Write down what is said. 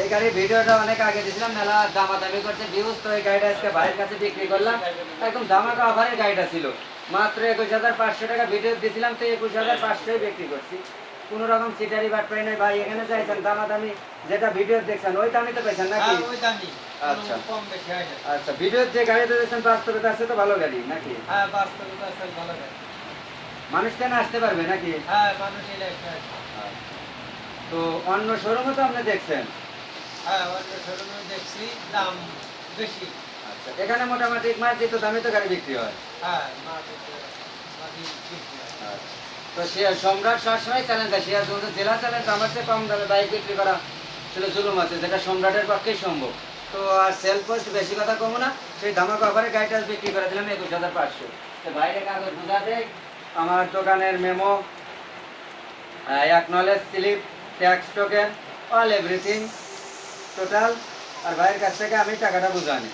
এই গাড়ির ভিডিওটা অনেক আগে দিয়েছিলাম, মেলা দামাদামি করছে ভিউজ, তো এই গাড়িটা আজকে ভাইয়ের কাছে বিক্রি করলাম। একদম ধামাকা অফারের গাড়িটা ছিল, মাত্র 21,500 টাকা ভিডিও দিয়েছিলাম, তো 21,500 বিক্রি করছি। কোনো রকম চিটারি বাটপাই নাই ভাই, এখানে চাইছেন দামাদামি, যেটা ভিডিও দেখছেন ওই দামই তো পেয়েছেন নাকি? ওই দামই, আচ্ছা কম বেশি হয় না। আচ্ছা, ভিডিওর যে গাড়িটা দেখছেন বাস্তবে তার সাথে ভালো গাড়ি নাকি? হ্যাঁ, বাস্তবতা আছে, ভালো গাড়ি। মানুষ কেন আসতে পারবে নাকি? হ্যাঁ, মানুষ এলে একটা আছে। তো অন্য শোরুমে তো আপনি দেখছেন? হ্যাঁ, অন্য শোরুমে দেখছি, দাম বেশি। আচ্ছা, এখানে মোটামুটি মার্জিত দামে তো গাড়ি বিক্রি হয়। হ্যাঁ, মাটি বেশি হয়। আচ্ছা, তো সম্রাট সবসময় চ্যালেঞ্জ আছে, সিরাজগঞ্জ জেলা চ্যালেঞ্জ আমার চেয়ে কম দামে বাইক বিক্রি করা আসলে জুলুম আছে, যেটা সম্রাটের পক্ষেই সম্ভব। তো আর সেল পোস্ট বেশি কথা কমো না, সেই ধামাকা অফারে গাড়িটা বিক্রি করে দিলাম 21,500। তো বাইরে কাগজ বোঝা দেয়, আমার দোকানের memo, acknowledge slip, tax token, all everything total, আর ভাইয়ের কাছ থেকে আমি টাকাটা বুঝানি।